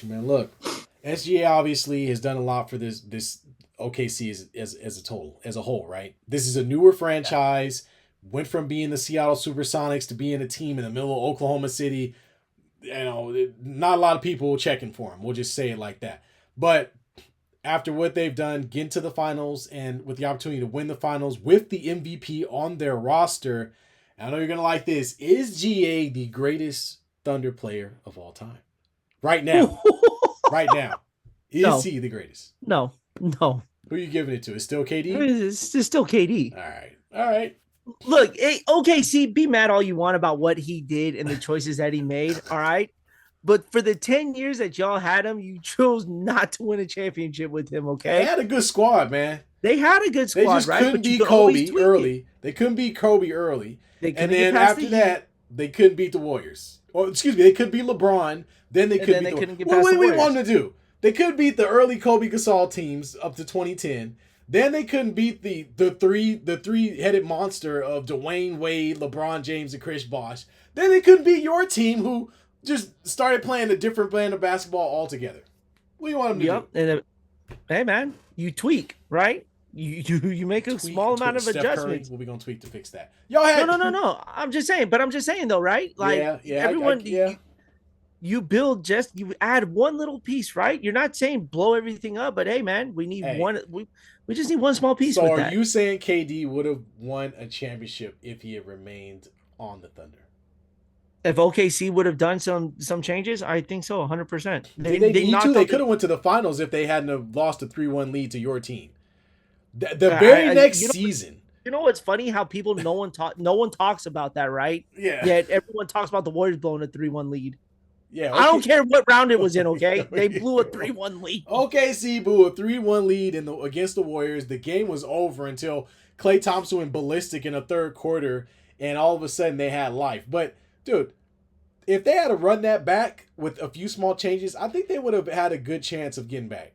Man, look, SGA obviously has done a lot for this OKC as a total, as a whole, right? This is a newer Yeah. franchise. Went from being the Seattle SuperSonics to being a team in the middle of Oklahoma City. Not a lot of people checking for him. We'll just say it like that. But after what they've done, get to the finals and with the opportunity to win the finals with the MVP on their roster, I know you're gonna like this. Is GA the greatest Thunder player of all time? Right now. Right now. Is No, he the greatest? no, no. Who are you giving it to? Is still I KD? mean, it's still KD. All right. All right. Look, hey, OKC, be mad all you want about what he did and the choices that he made. All right. But for the 10 years that y'all had him, you chose not to win a championship with him. They Okay. had a good squad, man. They had a good They squad, just right? couldn't But you beat could always Kobe tweak it. early. They couldn't beat Kobe early. They And couldn't get then past the after Heat, that, they couldn't beat the Warriors. Or excuse me, they couldn't beat LeBron. Then they and couldn't then beat they the couldn't get What past do the we want Warriors. them to do? They could beat the early Kobe Gasol teams up to 2010. Then they couldn't beat the three headed monster of Dwyane Wade, LeBron James, and Chris Bosh. Then they couldn't beat your team who just started playing a different brand of basketball altogether. What do you want them to do? Yep. And hey, man, you tweak, right? You make a small amount of Steph Curry. adjustments. What we gonna tweak to fix that? Y'all No, had no, no, no. I'm just saying, but I'm just saying though, right? Like yeah, yeah, everyone, yeah. you build just you add one little piece, right? You're not saying blow everything up, but hey, man, we need Hey, one. We just need one small piece so with are that. you saying KD would have won a championship if he had remained on the Thunder? If OKC would have done some changes, I think so, 100%. They Did they they need to? knocked They out could the. have went to the finals if they hadn't have lost a 3-1 lead to your team. The very I next season. you know what's funny? How people no one talks about that, right? Yeah. Yet everyone talks about the Warriors blowing a 3-1 lead. Yeah, I don't okay. care what round it was in. Okay, they blew a 3-1 lead. OKC blew a 3-1 lead against the Warriors. The game was over until Klay Thompson went ballistic in the third quarter, and all of a sudden they had life. But, dude, if they had to run that back with a few small changes, I think they would have had a good chance of getting back.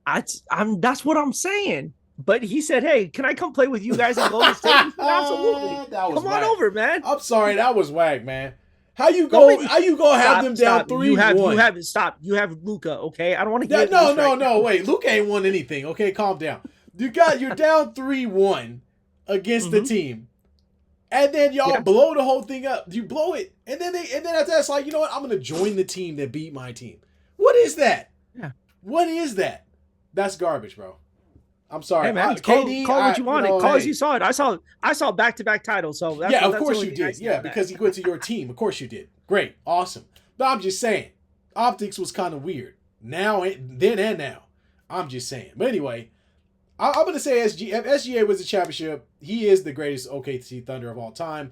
I'm that's what I'm saying. But he said, "Hey, can I come play with you guys in Golden State?" He said, absolutely. That was Come on whack. over, man. I'm sorry, that was whack, man. How you Don't go? make me How you gonna have them down stop. 3-1? Stop. You have Luca. Okay, I don't want to Yeah, get this right no. now. Wait, Luke ain't won anything. Okay, calm down. You're down 3-1 against the Mm-hmm. team, and then y'all Yeah, blow the whole thing up. You blow it, and then after that, it's like, you know what? I'm gonna join the team that beat my team. What is that? yeah. What is that? That's garbage, bro. I'm sorry. Hey, man, KD, call what you want. Call as hey. you saw it. I saw back-to-back titles. So Yeah, of that's the course only you thing I did. see Yeah, on that. because he went to your team. Of course you did. Great, awesome. But I'm just saying, optics was kind of weird. Then and now. I'm just saying. But anyway, I'm going to say if SGA was a championship, he is the greatest OKC Thunder of all time.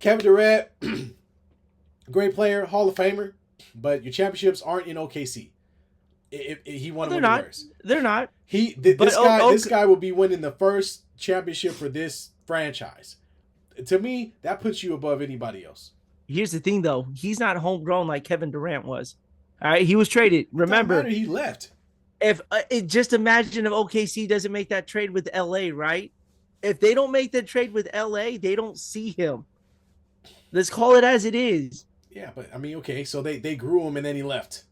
Kevin Durant, great player, Hall of Famer, but your championships aren't in OKC. If he won They're with the not. Warriors. They're not. This guy will be winning the first championship for this franchise. To me, that puts you above anybody else. Here's the thing, though. He's not homegrown like Kevin Durant was. All right, he was traded. Remember, He left. if just imagine if OKC doesn't make that trade with LA, right? If they don't make that trade with LA, they don't see him. Let's call it as it is. Yeah, but I mean, okay, so they grew him and then he left.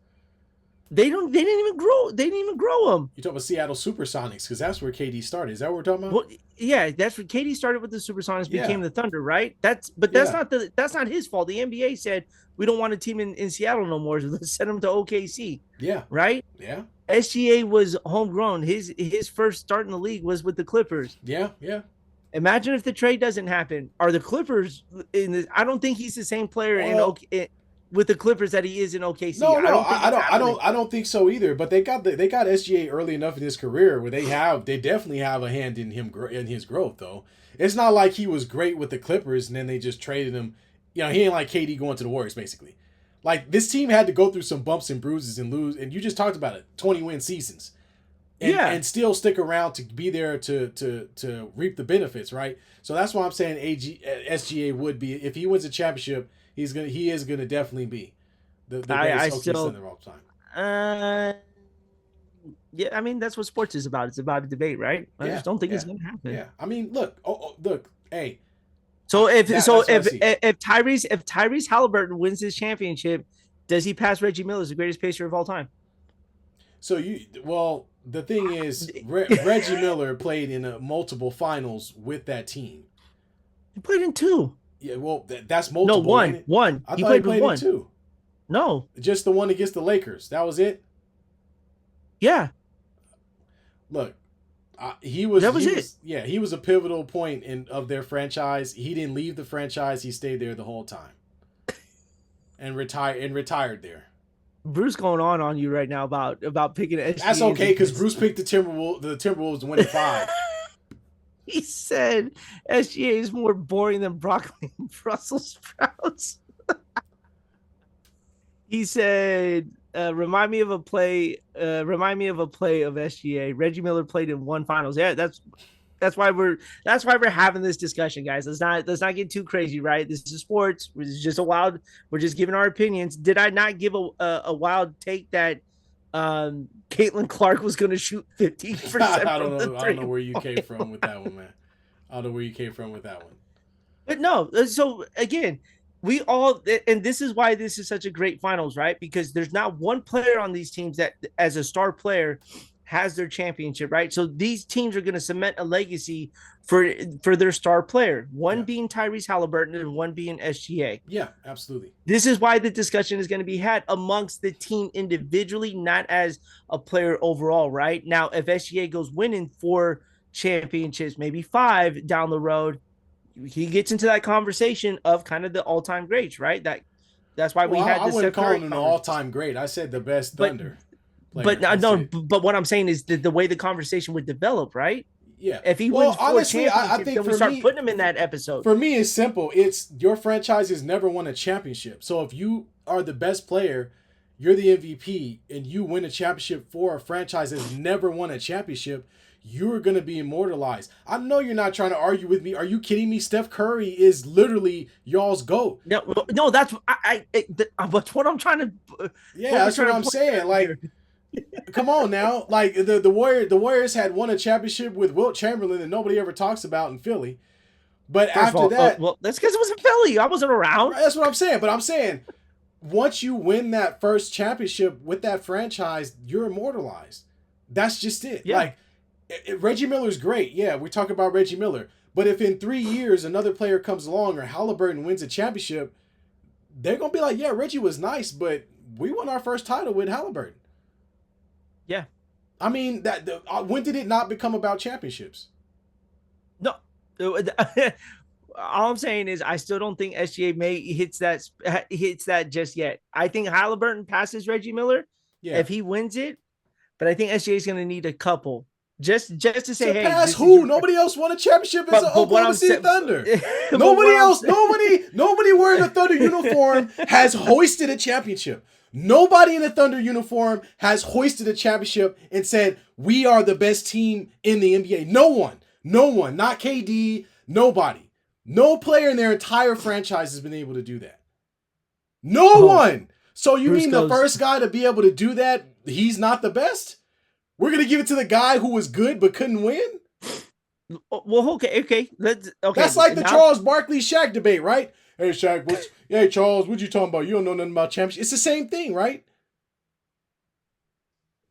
They didn't even grow. They didn't even grow him. You talk about Seattle SuperSonics because that's where KD started. Is that what we're talking about? Well, yeah, that's what Katie started with the Supersonics, Yeah. became the Thunder, right? That's Yeah. that's not his fault. The NBA said we don't want a team in Seattle no more. So let's send him to OKC, Yeah. right? Yeah. SGA was homegrown. His first start in the league was with the Clippers. Yeah. Yeah. Imagine if the trade doesn't happen. Are the Clippers in the? I don't think he's the same player with the Clippers that he is in OKC. No, I I don't think so either. But they got SGA early enough in his career where they definitely have a hand in his growth though. It's not like he was great with the Clippers and then they just traded him. You know, he ain't like KD going to the Warriors basically. Like this team had to go through some bumps and bruises and lose, and you just talked about it, 20-win seasons. And still stick around to be there to reap the benefits, right? So that's why I'm saying SGA would be, if he wins a championship, he is gonna definitely be the greatest OKC Thunder of all time. Yeah, I mean that's what sports is about. It's about a debate, right? I just don't think it's gonna happen. Yeah, I mean, look, hey. So if That's what I see. Tyrese Halliburton wins his championship, Does he pass Reggie Miller as the greatest pacer of all time? So the thing is, Reggie Miller played in multiple finals with that team. He played in 2. Yeah, well, that's multiple. No, one. One. I thought he played in 2. No, just the one against the Lakers. That was it. Yeah. Look, he was. That was he it. Was, yeah, he was a pivotal point of their franchise. He didn't leave the franchise. He stayed there the whole time, and retired there. Bruce going on you right now about picking SGA. That's okay because Bruce picked the Timberwolves to win in 5. He said SGA is more boring than broccoli and Brussels sprouts. He said, "Remind me of a play. Remind me of a play of SGA. Reggie Miller played in 1 finals. Yeah, that's why we're having this discussion, guys. Let's not get too crazy, right? This is sports. It's just we're just giving our opinions. Did I not give a wild take that Caitlin Clark was going to shoot 50%? I don't know where you came from with that one, man. I don't know where you came from with that one. But no, so again, we all, and this is why this is such a great finals, right? Because there's not one player on these teams that, as a star player, has their championship, right? So these teams are going to cement a legacy for their star player, one being Tyrese Halliburton and one being SGA. Yeah, absolutely. This is why the discussion is going to be had amongst the team individually, not as a player overall, right? Now, if SGA goes winning 4 championships, maybe 5 down the road, he gets into that conversation of kind of the all-time greats, right? That's why we had. I wouldn't call him an all-time great. I said the best Thunder. But what I'm saying is the way the conversation would develop, right? Yeah. If he wins 4 championships, I think then we start putting him in that episode. For me, it's simple. It's your franchise has never won a championship. So if you are the best player, you're the MVP, and you win a championship for a franchise that's never won a championship, you're going to be immortalized. I know you're not trying to argue with me. Are you kidding me? Steph Curry is literally y'all's GOAT. No, that's what I'm trying to. Yeah, that's what I'm saying. Like, come on now. Like the Warriors had won a championship with Wilt Chamberlain that nobody ever talks about in Philly. But after that, that's because it was in Philly. I wasn't around. That's what I'm saying. But I'm saying, once you win that first championship with that franchise, you're immortalized. That's just it. Yeah. Like, Reggie Miller's great. Yeah, we talk about Reggie Miller. But if in 3 years another player comes along or Halliburton wins a championship, they're going to be like, yeah, Reggie was nice, but we won our first title with Halliburton. Yeah. I mean, when did it not become about championships? No. All I'm saying is I still don't think SGA hits that just yet. I think Halliburton passes Reggie Miller if he wins it, but I think SGA is going to need a couple. Just to say, hey, pass who? Nobody else won a championship as an Oklahoma City Thunder. Nobody wearing a Thunder uniform has hoisted a championship. Nobody in a Thunder uniform has hoisted a championship and said, we are the best team in the NBA. No one, not KD, nobody. No player in their entire franchise has been able to do that. No one. So you mean the first guy to be able to do that, he's not the best? We're going to give it to the guy who was good but couldn't win? Well, okay. That's like the Charles Barkley Shaq debate, right? Hey, Shaq, hey, Charles, what you talking about? You don't know nothing about championships. It's the same thing, right?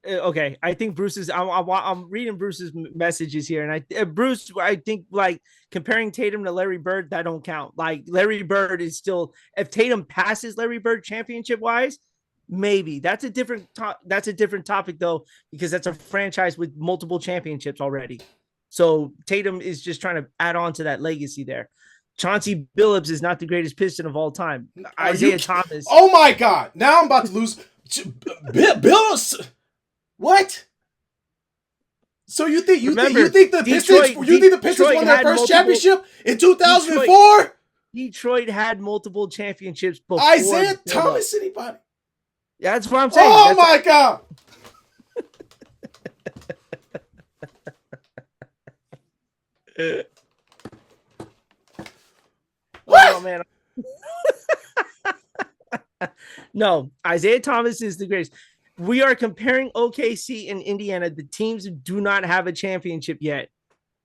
Okay, I think Bruce's. I'm reading Bruce's messages here, and Bruce, I think like comparing Tatum to Larry Bird, that don't count. Like Larry Bird is still, if Tatum passes Larry Bird championship wise, maybe that's a different topic though, because that's a franchise with multiple championships already. So Tatum is just trying to add on to that legacy there. Chauncey Billups is not the greatest Piston of all time. Isaiah Thomas. Oh my God! Now I'm about to lose. Billups. What? So you think the Pistons won their first championship in 2004? Detroit had multiple championships before Isaiah Thomas. Anybody? Yeah, that's what I'm saying. Oh my God! What? Oh man. No, Isaiah Thomas is the greatest. We are comparing OKC and Indiana. The teams do not have a championship yet.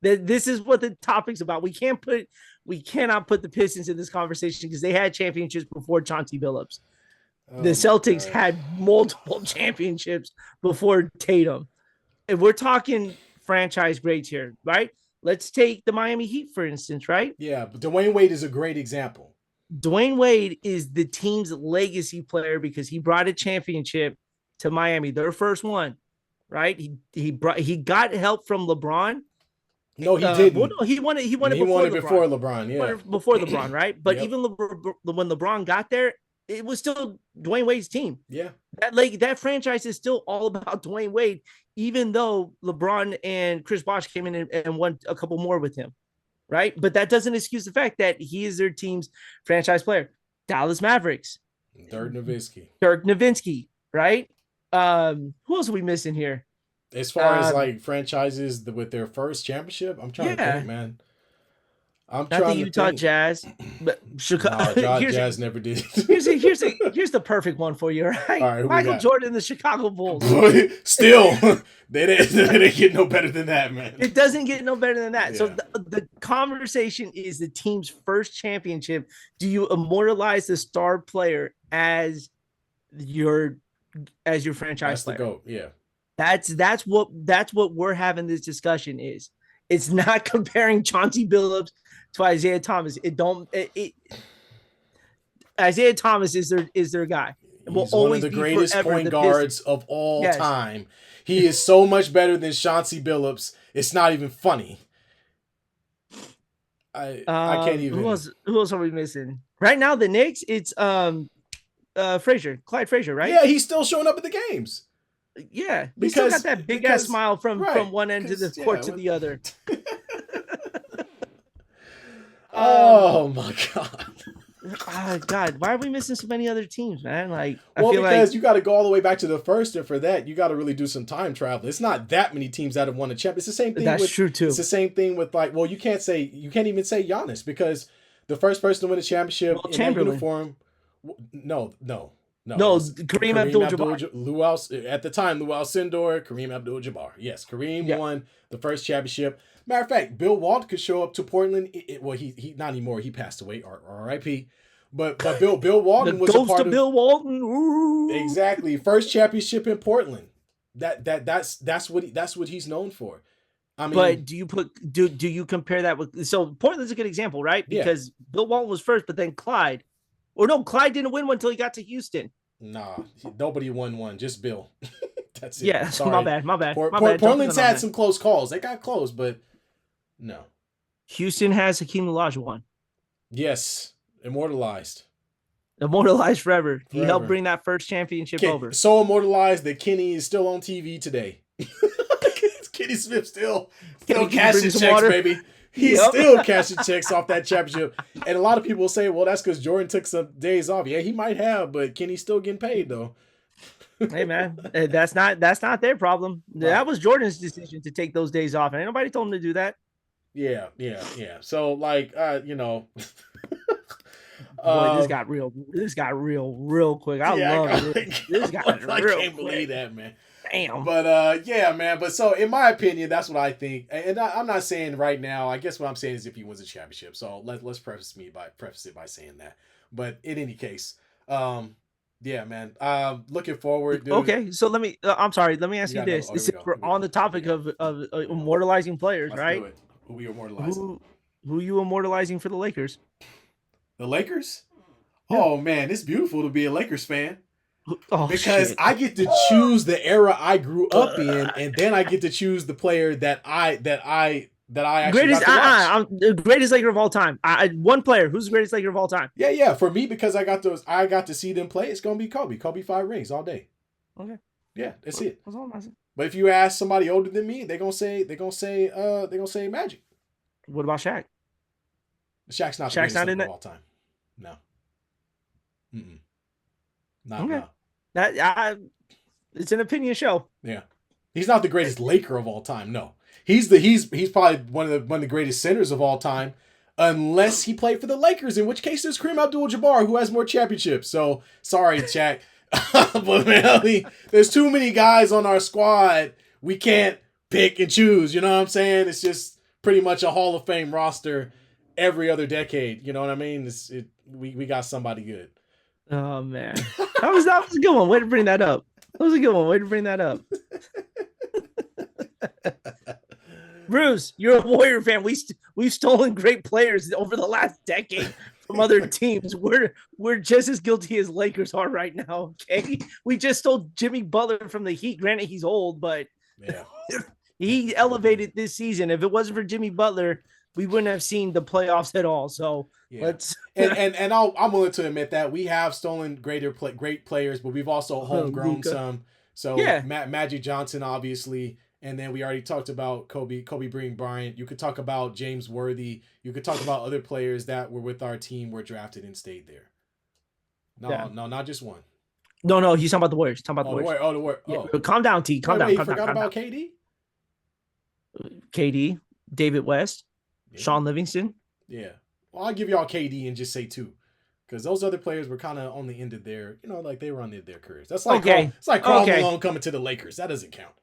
This is what the topic's about. We cannot put the Pistons in this conversation because they had championships before Chauncey Billups. The Oh my Celtics gosh. had multiple championships before Tatum. If we're talking franchise greats here, right? Let's take the Miami Heat, for instance, right? Yeah, but Dwayne Wade is a great example. Dwyane Wade is the team's legacy player because he brought a championship to Miami, their first one, right? He got help from LeBron. No, he Well, didn't. no, he won it. He won it He before won it LeBron. before LeBron. Won Yeah. it before LeBron, right? But Yep. even when LeBron got there, it was still Dwyane Wade's team. Yeah. That franchise is still all about Dwyane Wade, even though LeBron and Chris Bosh came in and won a couple more with him, right? But that doesn't excuse the fact that he is their team's franchise player. Dallas Mavericks, Dirk Nowitzki. Dirk Nowitzki, right? Who else are we missing here? As far as like franchises with their first championship, I'm trying to think, man. I'm not trying the to Utah think. Jazz, but Chicago. No, Jazz never did. here's the perfect one for you, right? All right, Michael Jordan and the Chicago Bulls. Still, they didn't get no better than that, man. It doesn't get no better than that. Yeah. So the conversation is the team's first championship. Do you immortalize the star player as your franchise player? The GOAT, yeah. That's what we're having this discussion is. It's not comparing Chauncey Billups to Isaiah Thomas. Isaiah Thomas is their guy. He's one of the greatest point guards of all time. He is so much better than Chauncey Billups. It's not even funny. I can't even. Who else are we missing? Right now, the Knicks, it's Frazier, Clyde Frazier, right? Yeah, he's still showing up at the games. Yeah, he still got that big ass smile from one end of the court to the other. Oh my god. Oh God, why are we missing so many other teams, man? Like, because you got to go all the way back to the first, and for that, you got to really do some time travel. It's not that many teams that have won a champ. It's the same thing. That's true too. It's the same thing with you can't even say Giannis because the first person to win a championship in that uniform. No. Kareem Abdul-Jabbar. At the time, Lou Alcindor, Kareem Abdul-Jabbar. Yes, Kareem won the first championship. Matter of fact, Bill Walton could show up to Portland. He not anymore. He passed away. R.I.P. But Bill Walton was a part of Bill Walton. Ooh. Exactly, first championship in Portland. That's what he's known for. I mean, but do you compare that with Portland's a good example, right? Because Bill Walton was first, but then Clyde. Or no, Clyde didn't win one until he got to Houston. Nah, nobody won one, just Bill. That's it. Yeah, my bad. Portland's had some close calls. They got close, but no. Houston has Hakeem Olajuwon. Yes, immortalized forever. He helped bring that first championship over. So immortalized that Kenny is still on TV today. Kenny Smith still cashing checks, baby. He's still cashing checks off that championship. And a lot of people say, well, that's because Jordan took some days off. Yeah, he might have, but Kenny's still getting paid, though. Hey, man, that's not their problem. Right. That was Jordan's decision to take those days off. And ain't nobody told him to do that. Yeah. So, boy, this got real quick. I love it. This got real quick. I can't believe that, man. Damn. But man. But so in my opinion, that's what I think. And I'm not saying right now. I guess what I'm saying is if he wins a championship. So let's preface it by saying that. But in any case, yeah, man. Looking forward. Dude. Okay, so let me. I'm sorry. Let me ask you this. We're on the topic of immortalizing players, right? Who we immortalizing? Who you immortalizing for the Lakers? The Lakers? Yeah. Oh man, it's beautiful to be a Lakers fan. Because shit. I get to choose the era I grew up in, and then I get to choose the player that I actually got to watch. I'm the greatest Laker of all time. One player. Who's the greatest Laker of all time? Yeah. For me, because I got to see them play, it's gonna be Kobe. Kobe 5 rings all day. Okay. Yeah, that's it. That's all I'm asking. But if you ask somebody older than me, they're gonna say Magic. What about Shaq? Shaq's not the greatest Laker of all time. No. Not okay. No. It's an opinion show. Yeah, he's not the greatest Laker of all time. No, he's probably one of the greatest centers of all time, unless he played for the Lakers, in which case there's Kareem Abdul-Jabbar, who has more championships. So sorry, Shaq, but man, I mean, there's too many guys on our squad. We can't pick and choose. You know what I'm saying? It's just pretty much a Hall of Fame roster every other decade. You know what I mean? We got somebody good. Oh man, that was a good one. Way to bring that up. That was a good one. Way to bring that up. Bruce, you're a Warrior fan. We've stolen great players over the last decade from other teams. We're just as guilty as Lakers are right now. Okay, we just stole Jimmy Butler from the Heat. Granted, he's old, but Yeah. he elevated this season. If it wasn't for Jimmy Butler, we wouldn't have seen the playoffs at all. So Yeah. let's and I'm willing to admit that we have stolen great players, but we've also homegrown Luka. some. So Yeah. Magic Johnson, obviously, and then we already talked about Kobe Bryant. You could talk about James Worthy. You could talk about other players that were with our team, were drafted and stayed there. No, not just one. No, he's talking about the Warriors. Talking about the Warriors. The Warriors. Oh. Yeah. Calm down, T. Calm down. You Calm forgot down. about KD? KD, David West, Yeah. Sean Livingston. Yeah. Well, I'll give y'all KD and just say 2. Because those other players were kind of on the end of their, like they were on the end of their careers. That's like it's like Karl Malone coming to the Lakers. That doesn't count.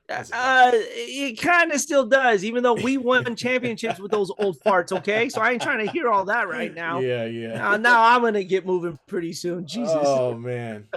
It kind of still does, even though we won championships with those old farts. Okay, so I ain't trying to hear all that right now. Yeah. Now I'm gonna get moving pretty soon. Jesus. Oh man.